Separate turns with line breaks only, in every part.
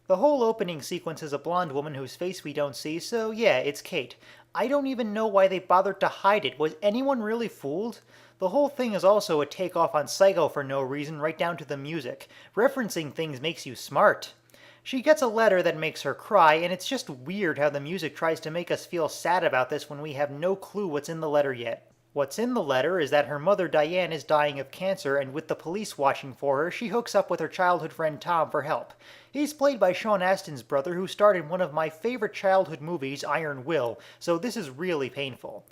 The whole opening sequence is a blonde woman whose face we don't see, so yeah, it's Kate. I don't even know why they bothered to hide it. Was anyone really fooled? The whole thing is also a takeoff on Psycho for no reason, right down to the music. Referencing things makes you smart. She gets a letter that makes her cry, and it's just weird how the music tries to make us feel sad about this when we have no clue what's in the letter yet. What's in the letter is that her mother Diane is dying of cancer, and with the police watching for her, she hooks up with her childhood friend Tom for help. He's played by Sean Astin's brother, who starred in one of my favorite childhood movies, Iron Will, so this is really painful.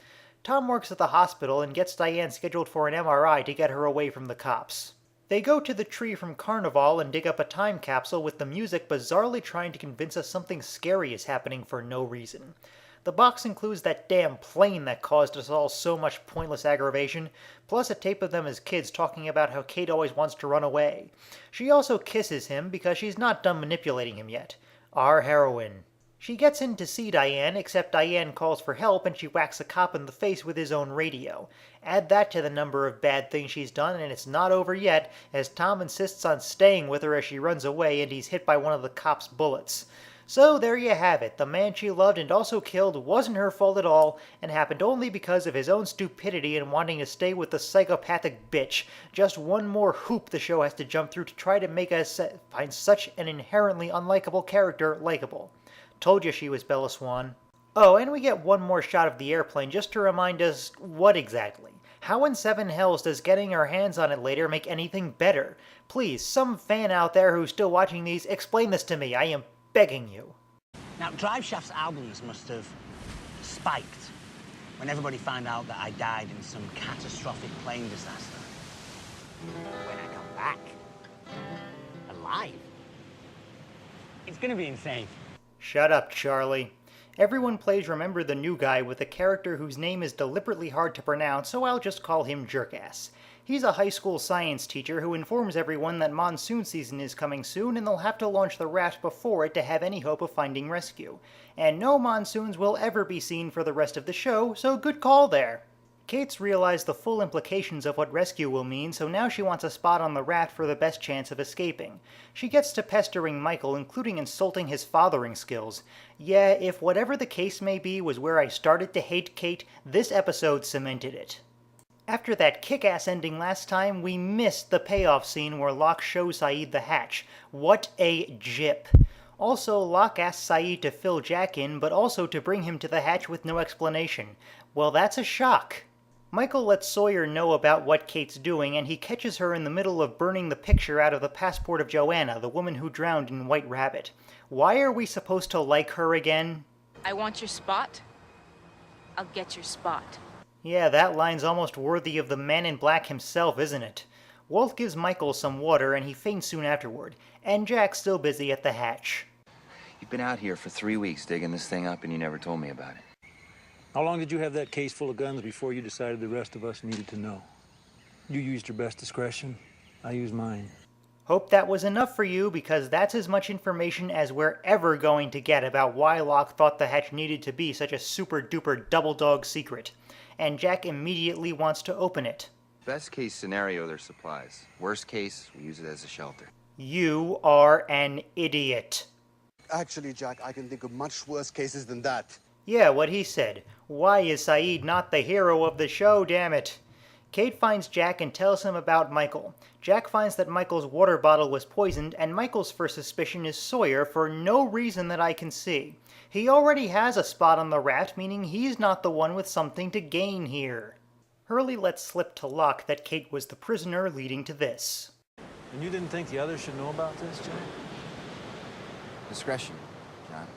Tom works at the hospital and gets Diane scheduled for an MRI to get her away from the cops. They go to the tree from Carnival and dig up a time capsule with the music bizarrely trying to convince us something scary is happening for no reason. The box includes that damn plane that caused us all so much pointless aggravation, plus a tape of them as kids talking about how Kate always wants to run away. She also kisses him because she's not done manipulating him yet. Our heroine. She gets in to see Diane, except Diane calls for help and she whacks a cop in the face with his own radio. Add that to the number of bad things she's done and it's not over yet, as Tom insists on staying with her as she runs away and he's hit by one of the cop's bullets. So there you have it. The man she loved and also killed wasn't her fault at all, and happened only because of his own stupidity and wanting to stay with the psychopathic bitch. Just one more hoop the show has to jump through to try to make us find such an inherently unlikable character likable. Told you she was Bella Swan. Oh, and we get one more shot of the airplane just to remind us what exactly. How in seven hells does getting our hands on it later make anything better? Please, some fan out there who's still watching these, explain this to me. I am begging you.
Now, Driveshaft's albums must have spiked when everybody found out that I died in some catastrophic plane disaster. When I come back, alive, it's gonna be insane.
Shut up, Charlie. Everyone plays Remember the New Guy with a character whose name is deliberately hard to pronounce, so I'll just call him Jerkass. He's a high school science teacher who informs everyone that monsoon season is coming soon and they'll have to launch the raft before it to have any hope of finding rescue. And no monsoons will ever be seen for the rest of the show, so good call there. Kate's realized the full implications of what rescue will mean, so now she wants a spot on the raft for the best chance of escaping. She gets to pestering Michael, including insulting his fathering skills. Yeah, if whatever the case may be was where I started to hate Kate, this episode cemented it. After that kick-ass ending last time, we missed the payoff scene where Locke shows Saeed the hatch. What a jip. Also, Locke asks Saeed to fill Jack in, but also to bring him to the hatch with no explanation. Well, that's a shock. Michael lets Sawyer know about what Kate's doing, and he catches her in the middle of burning the picture out of the passport of Joanna, the woman who drowned in White Rabbit. Why are we supposed to like her again?
I want your spot. I'll get your spot.
Yeah, that line's almost worthy of the Man in Black himself, isn't it? Walt gives Michael some water, and he faints soon afterward, and Jack's still busy at the hatch.
You've been out here for 3 weeks digging this thing up, and you never told me about it.
How long did you have that case full of guns before you decided the rest of us needed to know? You used your best discretion. I used mine.
Hope that was enough for you, because that's as much information as we're ever going to get about why Locke thought the hatch needed to be such a super-duper double-dog secret. And Jack immediately wants to open it.
Best case scenario, they're supplies. Worst case, we use it as a shelter.
You are an idiot.
Actually, Jack, I can think of much worse cases than that.
Yeah, what he said. Why is Saeed not the hero of the show, damn it? Kate finds Jack and tells him about Michael. Jack finds that Michael's water bottle was poisoned, and Michael's first suspicion is Sawyer for no reason that I can see. He already has a spot on the raft, meaning he's not the one with something to gain here. Hurley lets slip to Locke that Kate was the prisoner, leading to this.
And you didn't think the others should know about this, Jack?
Discretion, John.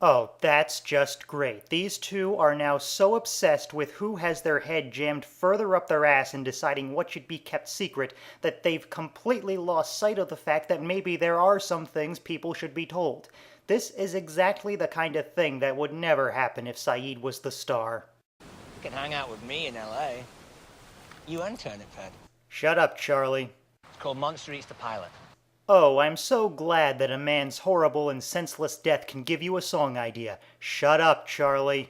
Oh, that's just great. These two are now so obsessed with who has their head jammed further up their ass in deciding what should be kept secret that they've completely lost sight of the fact that maybe there are some things people should be told. This is exactly the kind of thing that would never happen if Saeed was the star.
You can hang out with me in L.A. You and Turnip Head.
Shut up, Charlie.
It's called Monster Eats the Pilot.
Oh, I'm so glad that a man's horrible and senseless death can give you a song idea. Shut up, Charlie.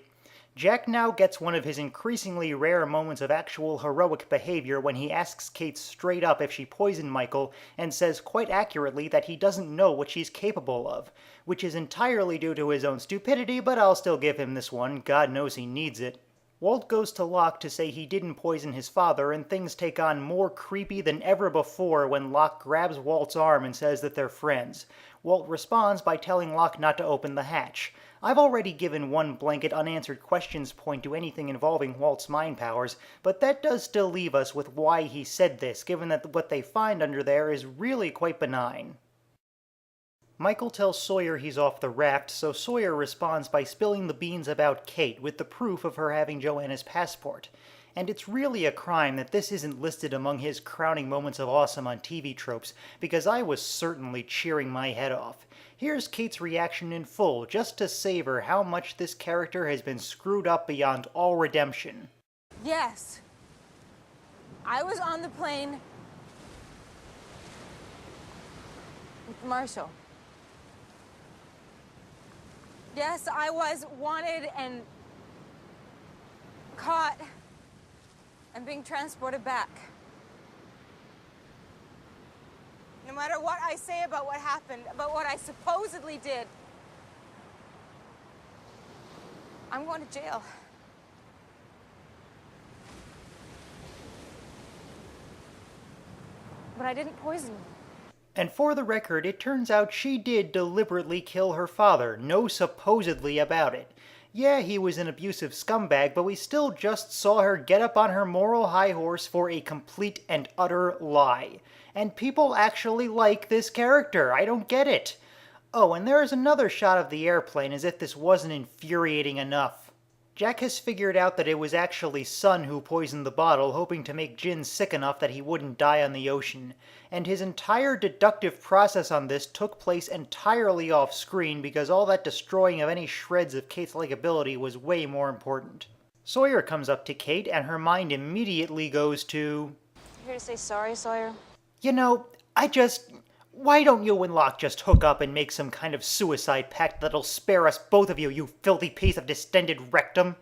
Jack now gets one of his increasingly rare moments of actual heroic behavior when he asks Kate straight up if she poisoned Michael and says quite accurately that he doesn't know what she's capable of, which is entirely due to his own stupidity, but I'll still give him this one. God knows he needs it. Walt goes to Locke to say he didn't poison his father, and things take on more creepy than ever before when Locke grabs Walt's arm and says that they're friends. Walt responds by telling Locke not to open the hatch. I've already given one blanket unanswered questions point to anything involving Walt's mind powers, but that does still leave us with why he said this, given that what they find under there is really quite benign. Michael tells Sawyer he's off the raft, so Sawyer responds by spilling the beans about Kate with the proof of her having Joanna's passport. And it's really a crime that this isn't listed among his crowning moments of awesome on TV tropes, because I was certainly cheering my head off. Here's Kate's reaction in full, just to savor how much this character has been screwed up beyond all redemption.
Yes. I was on the plane with Marshall. Yes, I was wanted and caught and being transported back. No matter what I say about what happened, about what I supposedly did, I'm going to jail. But I didn't poison you.
And for the record, it turns out she did deliberately kill her father, no supposedly about it. Yeah, he was an abusive scumbag, but we still just saw her get up on her moral high horse for a complete and utter lie. And people actually like this character. I don't get it. Oh, and there is another shot of the airplane as if this wasn't infuriating enough. Jack has figured out that it was actually Sun who poisoned the bottle, hoping to make Jin sick enough that he wouldn't die on the ocean. And his entire deductive process on this took place entirely off screen because all that destroying of any shreds of Kate's likability was way more important. Sawyer comes up to Kate and her mind immediately goes to...
Here to say sorry, Sawyer?
You know, why don't you and Locke just hook up and make some kind of suicide pact that'll spare us both of you, you filthy piece of distended rectum?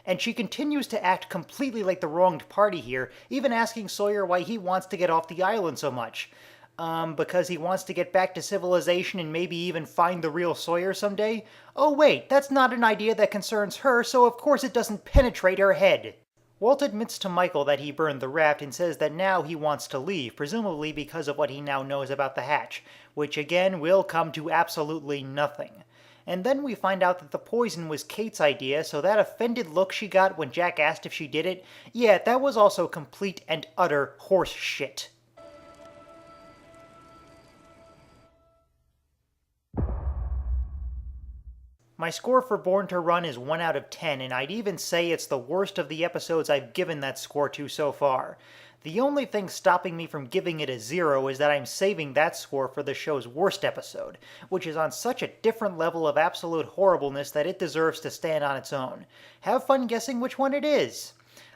And she continues to act completely like the wronged party here, even asking Sawyer why he wants to get off the island so much. Because he wants to get back to civilization and maybe even find the real Sawyer someday? Oh wait, that's not an idea that concerns her, so of course it doesn't penetrate her head. Walt admits to Michael that he burned the raft and says that now he wants to leave, presumably because of what he now knows about the hatch, which again will come to absolutely nothing. And then we find out that the poison was Kate's idea, so that offended look she got when Jack asked if she did it, yeah, that was also complete and utter horse shit. My score for Born to Run is 1 out of 10, and I'd even say it's the worst of the episodes I've given that score to so far. The only thing stopping me from giving it a 0 is that I'm saving that score for the show's worst episode, which is on such a different level of absolute horribleness that it deserves to stand on its own. Have fun guessing which one it is.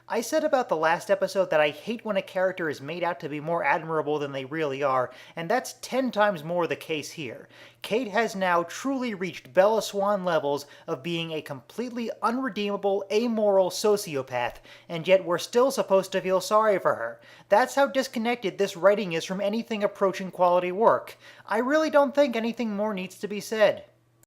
I said about the last episode that I hate when a character is made out to be more admirable than they really are, and that's 10 times more the case here. Kate has now truly reached Bella Swan levels of being a completely unredeemable, amoral sociopath, and yet we're still supposed to feel sorry for her. That's how disconnected this writing is from anything approaching quality work. I really don't think anything more needs to be said.